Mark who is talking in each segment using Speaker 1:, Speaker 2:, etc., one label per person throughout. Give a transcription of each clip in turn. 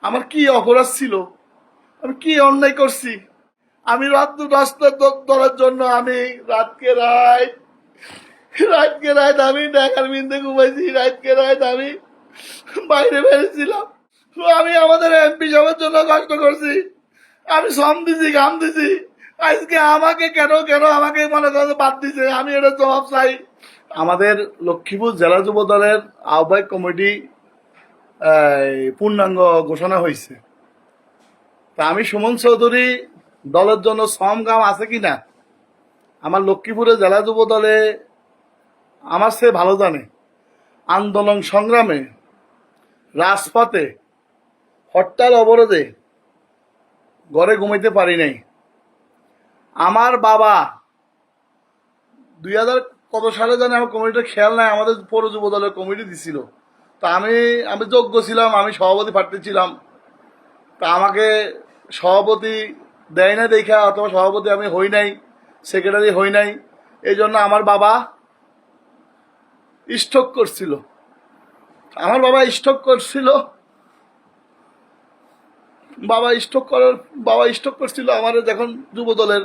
Speaker 1: আমার কি অপরাধ ছিল? আমি কি অন্যায় করছি? আমি রাস্তা ধরার জন্য আমি রাতকে রাত আমি ঢাকার বিন্দে ঘুমাইছি, রাতকে রাত আমি বাইরে বেরিয়েছিলাম। আমি আমাদের এমপি সাহেবের জন্য কষ্ট করছি, আমি শ্রম দিছি, ঘাম দিছি। আজকে আমাকে কেন কেন আমাকে মনে করো বাদ দিছে, আমি এটা জবাব চাই। আমাদের লক্ষ্মীপুর জেলা যুব দলের আহ্বায়ক কমিটি পূর্ণাঙ্গ ঘোষণা হয়েছে। তা আমি সুমন চৌধুরী দলের জন্য শ্রম গাম আছে কিনা আমার লক্ষ্মীপুরে জেলা যুব দলে আমার সে ভালো জানে। আন্দোলন সংগ্রামে, রাজপথে, হরতাল অবরোধে ঘরে ঘুমাইতে পারি নাই। আমার বাবা 2000 কত সালে জানে আমার কমিটির খেয়াল নাই, আমাদের পৌর যুব দলের কমিটি দিছিল। তা আমি যোগ্য ছিলাম, আমি সভাপতি প্রার্থী ছিলাম। তা আমাকে সভাপতি দেয় না দেখা, অথবা সভাপতি আমি হই নাই, সেক্রেটারি হই নাই। এই জন্য আমার বাবা স্ট্রোক করছিল। বাবা স্ট্রোক করছিল আমার যখন যুব দলের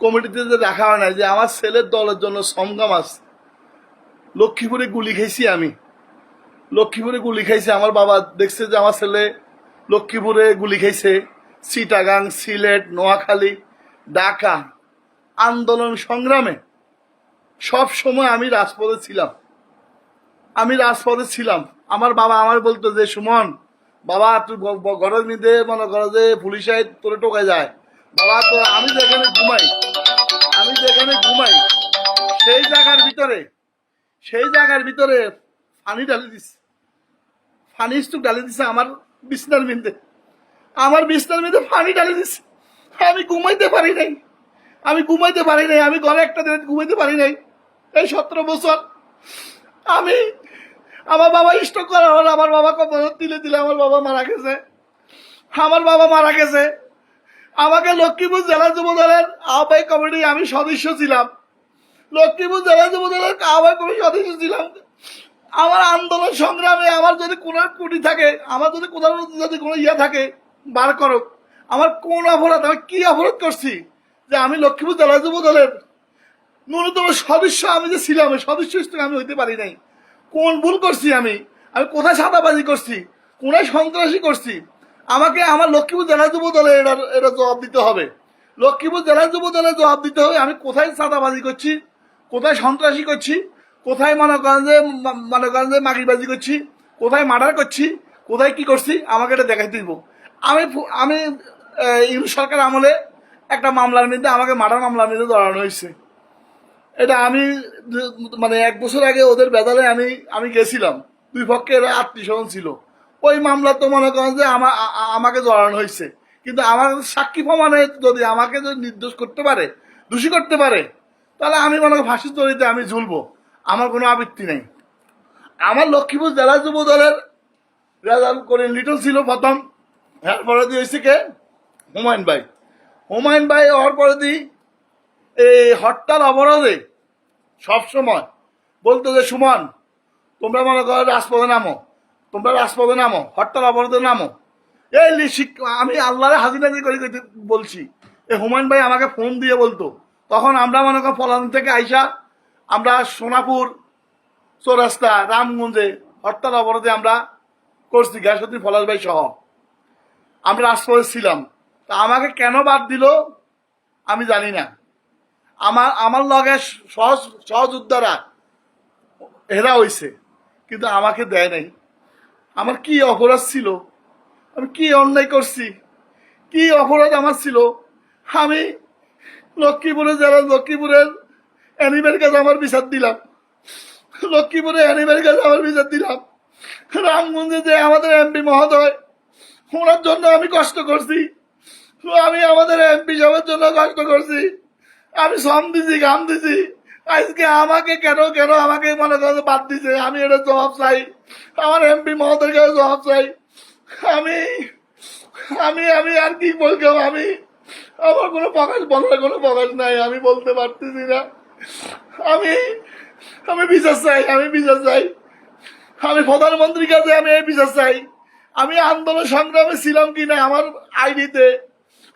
Speaker 1: কমিটিতে যে রাখা হয় নাই, যে আমার ছেলের দলের জন্য সমগাম আছে। লক্ষ্মীপুরে গুলি খাইছি, আমার বাবা দেখছে যে আমার ছেলে লক্ষ্মীপুরে গুলি খাইছে, চিটাগাং, সিলেট, নোয়াখালী, ঢাকা। আন্দোলন সংগ্রামে সব সময় আমি রাজপথে ছিলাম। আমার বাবা আমার বলতো যে সুমন বাবা তুই ঘরের মধ্যে মনে করো যে পুলিশে তোরে টোকায় যায় বাবা, তো আমি যেখানে ঘুমাই সেই জায়গার ভিতরে পানি ঢালি দিচ্ছে, পানি স্টুক ঢালি দিচ্ছে আমার বিছনার মধ্যে পানি ঢালি দিচ্ছে। আমি ঘুমাইতে পারি নাই, আমি ঘরে একটা দিন ঘুমাইতে পারি নাই এই 17 বছর। আমার বাবা স্ট্রোক করা হলো, আমার বাবা কবর দিলে আমার বাবা মারা গেছে। আমাকে লক্ষ্মীপুর জেলা যুব দলের আহ্বায়ক কমিটি আমি সদস্য ছিলাম। আমার আন্দোলন সংগ্রামে আমার যদি কোনো ত্রুটি থাকে, আমার যদি কোনো ইয়ে থাকে বার করো। আমার কোন অপরাধ, আমি কি অপরাধ করছি যে আমি লক্ষ্মীপুর জেলা যুব দলের ন্যূনতম সদস্য আমি যে ছিলাম, সদস্য আমি হইতে পারি নাই? কোন ভুল করছি আমি কোথায় সাদাবাজি করছি, কোথায় সন্ত্রাসী করছি? আমাকে আমার লক্ষ্মীপুর জেলা যুব দলে এটা জবাব দিতে হবে। আমি কোথায় সাদাবাজি করছি, কোথায় সন্ত্রাসী করছি, কোথায় মনে করেন যে মাগিবাজি করছি, কোথায় মার্ডার করছি, কোথায় কি করছি, আমাকে এটা দেখাই দিব। আমি ইউনিট সরকার আমলে একটা মামলার মধ্যে আমাকে মার্ডার মামলার মধ্যে ধরানো হয়েছে। এটা আমি 1 বছর আগে ওদের বেদালে আমি গেছিলাম, দুই পক্ষে আত্মীয় ছিল। ওই মামলা তো মনে করেন যে আমাকে জড়ানো হয়েছে, কিন্তু আমার সাক্ষী প্রমাণে যদি আমাকে নির্দোষ করতে পারে, দোষী করতে পারে, তাহলে আমি মনে করি ফাঁসির দড়িতে আমি ঝুলবো, আমার কোনো আপত্তি নেই। আমার লক্ষ্মীপুর জেলা যুব দলের রেজাল্ট করে লিটল ছিল প্রথম, এরপরে দিয়ে হয়েছে কে হুমায়ুন ভাই হওয়ার পরে দিই এই হরতাল অবরোধে সবসময় বলতো যে সুমন তোমরা মনে করো রাজপথে নামো, হরতাল অবরোধে নামো। আমি আল্লাহরে হাজির করে বলছি, এই হুমায়ুন ভাই আমাকে ফোন দিয়ে বলতো। তখন আমরা মনে করো ফলানি থেকে আইসা আমরা সোনাপুর, চৌরাস্তা, রামগঞ্জে হরতাল অবরোধে আমরা করছি, গ্যাসতী ফলাস ভাই সহ আমরা রাজপথে ছিলাম। তা আমাকে কেন বাদ দিল আমি জানি না। আমার লগে সহযোদ্ধারা এরা হয়েছে, কিন্তু আমাকে দেয় নাই। আমার কি অপরাধ ছিল? আমি কি অন্যায় করছি? কি অপরাধ আমার ছিল? আমি লক্ষ্মীপুরের অ্যানিমেল কাছে আমার বিচার দিলাম, রামগঞ্জে যে আমাদের এমপি মহোদয়, ওনার জন্য আমি কষ্ট করছি, আমি আমাদের এমপি সাহেবের জন্য কষ্ট করছি, আমি শ্রম দিছি, ঘাম দিছি। আজকে আমাকে কেন আমাকে মনে করো বাদ দিছে, আমি এটা জবাব চাই, আমার এমপি মহোদয়ের কাছে জবাব চাই। আমি আমি আমি আর কি বলবো? আমার কোনো বলার কোনো প্রকাশ নাই, আমি বলতে পারতেছি না। আমি বিচার চাই, আমি প্রধানমন্ত্রীর কাছে আমি এই বিচার চাই। আমি আন্দোলন সংগ্রামে ছিলাম কিনা আমার আইডিতে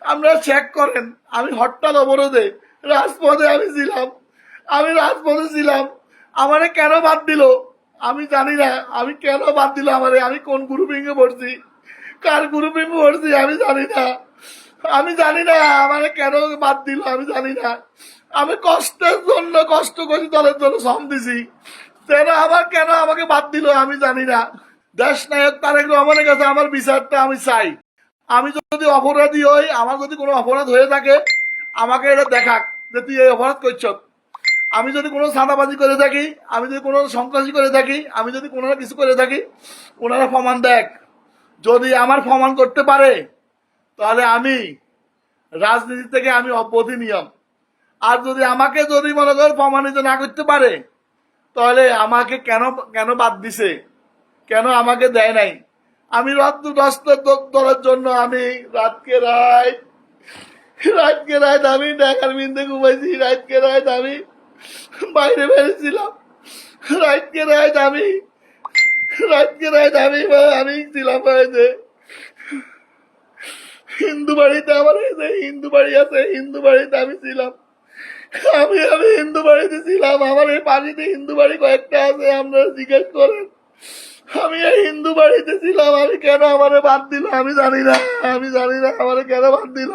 Speaker 1: আপনারা চেক করেন। আমি হরতাল অবরোধে রাজপথে আমি ছিলাম, আমি রাজপথে ছিলাম। আমারে কেন বাদ দিল আমি জানি না। আমি কেন বাদ দিল আমারে? আমি কোন গ্রুপিংয়ে পড়ছি, কার গ্রুপিং পড়ছি আমি জানি না। আমি জানি না আমারে কেন বাদ দিল আমি জানি না। আমি কষ্টের জন্য কষ্ট করি, দলের জন্য শ্রম দিছি, কেন আমাকে বাদ দিল আমি জানি না। দেশ নায়ক তারেক রহমানের কাছে আমার বিচারটা আমি চাই। আমি যদি অপরাধী হই, আমার যদি কোনো অপরাধ হয়ে থাকে আমাকে এটা দেখাক যে তুই এই অপরাধ করছ। আমি যদি কোনো চাঁদাবাজি করে থাকি, আমি যদি কোনো সন্ত্রাসী করে থাকি, আমি যদি কোনো কিছু করে থাকি, ওনারা প্রমাণ দেখ। যদি আমার প্রমাণ করতে পারে তাহলে আমি রাজনীতি থেকে আমি অপরাধী। আর যদি আমাকে যদি মনে কর প্রমাণিত না করতে পারে তাহলে আমাকে কেন কেন বাদ দিছে, কেন আমাকে দেয় নাই? আমি দলের জন্য আমি রাতকে রাত আমি ঢাকার বিন্দে ঘুমাইছি, রাতকে রাত আমি বাইরে বেরিয়েছিলাম, রাতকে রাত আমি ছিলাম হিন্দু বাড়িতে। আমার হিন্দু বাড়ি আছে, হিন্দু বাড়িতে আমি ছিলাম। আমি হিন্দু বাড়িতে ছিলাম। আমার এই বাড়িতে হিন্দু বাড়ি কয়েকটা আছে, আপনারা জিজ্ঞেস করেন। আমি এই হিন্দু বাড়িতে ছিলাম। আমি কেন আমারে বাদ দিল আমি জানি না। আমি জানি না আমারে কেন বাদ দিল,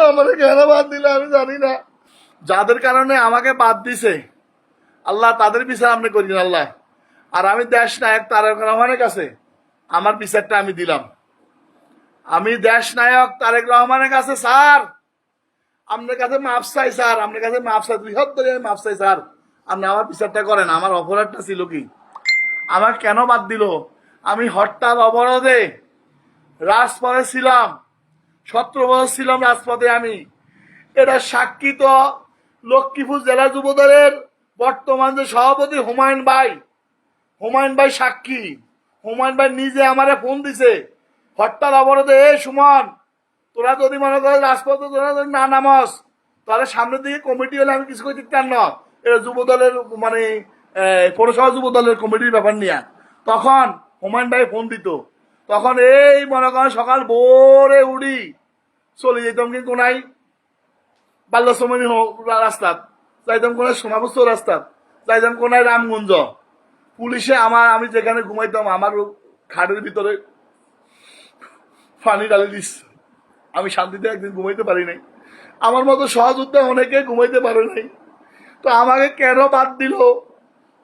Speaker 1: আমারে কেন বাদ দিল আমি জানি না। যাদের কারণে আমাকে বাদ দিছে আল্লাহ তাদের বিচার আপনি করেন আল্লাহ। আর আমি দেশ নায়ক তারেক রহমানের কাছে আমার বিচারটা আমি দিলাম। আমি দেশ নায়ক তারেক রহমানের কাছে স্যার আপনার কাছে মাপ চাই, স্যার আপনার কাছে মাপ চাই, বৃহত্তর মাপ চাই স্যার। আপনি আমার বিচারটা করেন। আমার অপরাধটা ছিল কি, আমার কেন বাদ দিল? আমি হরতাল অবরোধে রাজপথে ছিলাম, 17 বছর ছিলাম রাজপথে আমি। এটা সাক্ষী তো লক্ষ্মীপুর জেলা যুব দলের বর্তমান যে সভাপতি হুমায়ুন ভাই সাক্ষী। হুমায়ুন ভাই নিজে আমারে ফোন দিছে হরতাল অবরোধে, সুমন তোরা যদি মনে করে রাজপথে তোরা যদি না নামস তাহলে সামনের দিকে কমিটি হলে আমি কিছু করতে পার না। এটা যুব দলের মানে পৌরসভা যুব দলের কমিটির ব্যাপার নিয়ে। তখন হুমায়ুন ভাই ফোন দিত, তখন এই মনে করেন সকাল ভোরে উড়ি চলে যেতাম কিন্তু কোনাই বাল্যশ্রমণী রাস্তাত যাইতাম, কোনায় সোনাবস্ত রাস্তাত যাইতাম, কোনায় রামগঞ্জ। পুলিশে আমি যেখানে ঘুমাইতাম আমার খাটের ভিতরে পানি ডালি দিস। আমি শান্তিতে একদিন ঘুমাইতে পারি নাই। আমার মতো সহযোদ্ধা অনেকে ঘুমাইতে পারে নাই। তো আমাকে কেন বাদ দিল,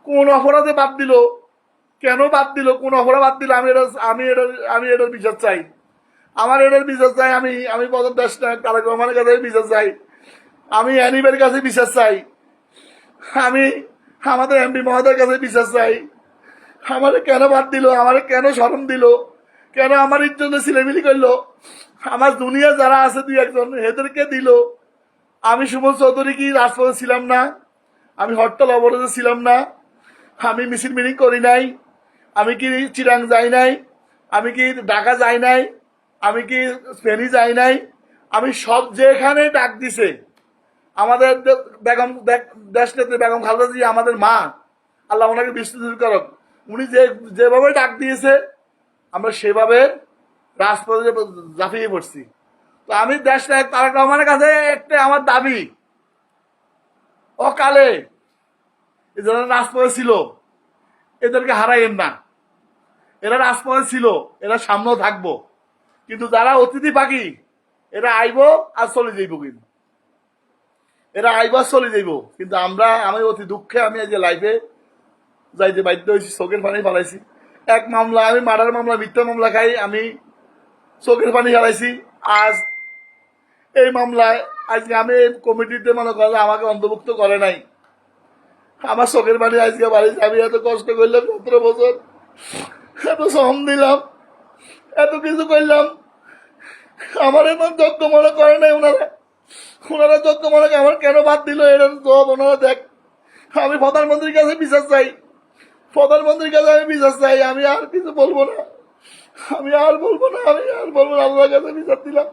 Speaker 1: কোন অপরাধে বাদ দিল, কেন বাদ দিল, কোন অপরাধ বাদ দিল? আমি এটার বিচার চাই। আমার এটার বিচার চাই। আমি প্রধান দেশ নায়ক তারেক রহমানের কাছে বিচার চাই। আমি অ্যানিবের কাছে বিচার চাই। আমি আমাদের এমপি মহোদয়ের কাছে বিচার চাই। আমারে কেন বাদ দিল, আমারে কেন শরম দিল, কেন আমার জন্য ছিলেমিলি করলো? আমার দুনিয়া যারা আছে 2-1 এদেরকে দিল। আমি সুমন চৌধুরী কি রাজপথে ছিলাম না? আমি হরতাল অবরোধে ছিলাম না? আমি মিছিল মিটিং করি নাই? আমি কি চিরাং যাই নাই? আমি কি ঢাকা যাই নাই? আমি কি ফেনী যাই নাই? আমি সব যেখানে ডাক দিছে আমাদের বেগম দেশ নেত্রী বেগম খালেদা জিয়া, আমাদের মা, আল্লাহ ওনাকে বিস্তৃত করক, উনি যেভাবে ডাক দিয়েছে আমরা সেভাবে রাজপথে ঝাঁপিয়ে পড়ছি। তো আমি দেশ নায়ক তারেক রহমানের কাছে একটা আমার দাবি, অকালে যারা রাজপথে ছিল এদেরকে হারাইয়েন না। এরা রাজপথে ছিল, এরা সামনেও থাকবো, কিন্তু যারা অতিথি পাখি এরা আইব আর চলে যাইব। কিন্তু এরা আইব আর চলে যাইব। কিন্তু আমি অতি দুঃখে আমি এই যে লাইফে যাইতে বাধ্য হয়েছি, চোখের পানি ফালাইছি। এক মামলা, আমি মার্ডার মামলা, মিথ্যা মামলা খাই, আমি চোখের পানি ফেলাইছি। আজ এই মামলায় আজকে আমি কমিটিতে মনে করেন আমাকে অন্তর্ভুক্ত করে নাই। আমার চোখের পানি আজকে বাড়িতে। আমি এত কষ্ট করলাম, 17 বছর এত শ্রম দিলাম, এত কিছু করলাম, আমার এমন যোগ্য মনে করে নাই ওনারা যোগ্য মনে করে। আমার কেন বাদ দিল এটা জবাব ওনারা দেখ। আমি প্রধানমন্ত্রীর কাছে বিচার চাই, প্রধানমন্ত্রীর কাছে আমি বিচার চাই। আমি আর কিছু বলবো না, আমি আর বলবো না। আল্লাহর কাছে বিচার দিলাম।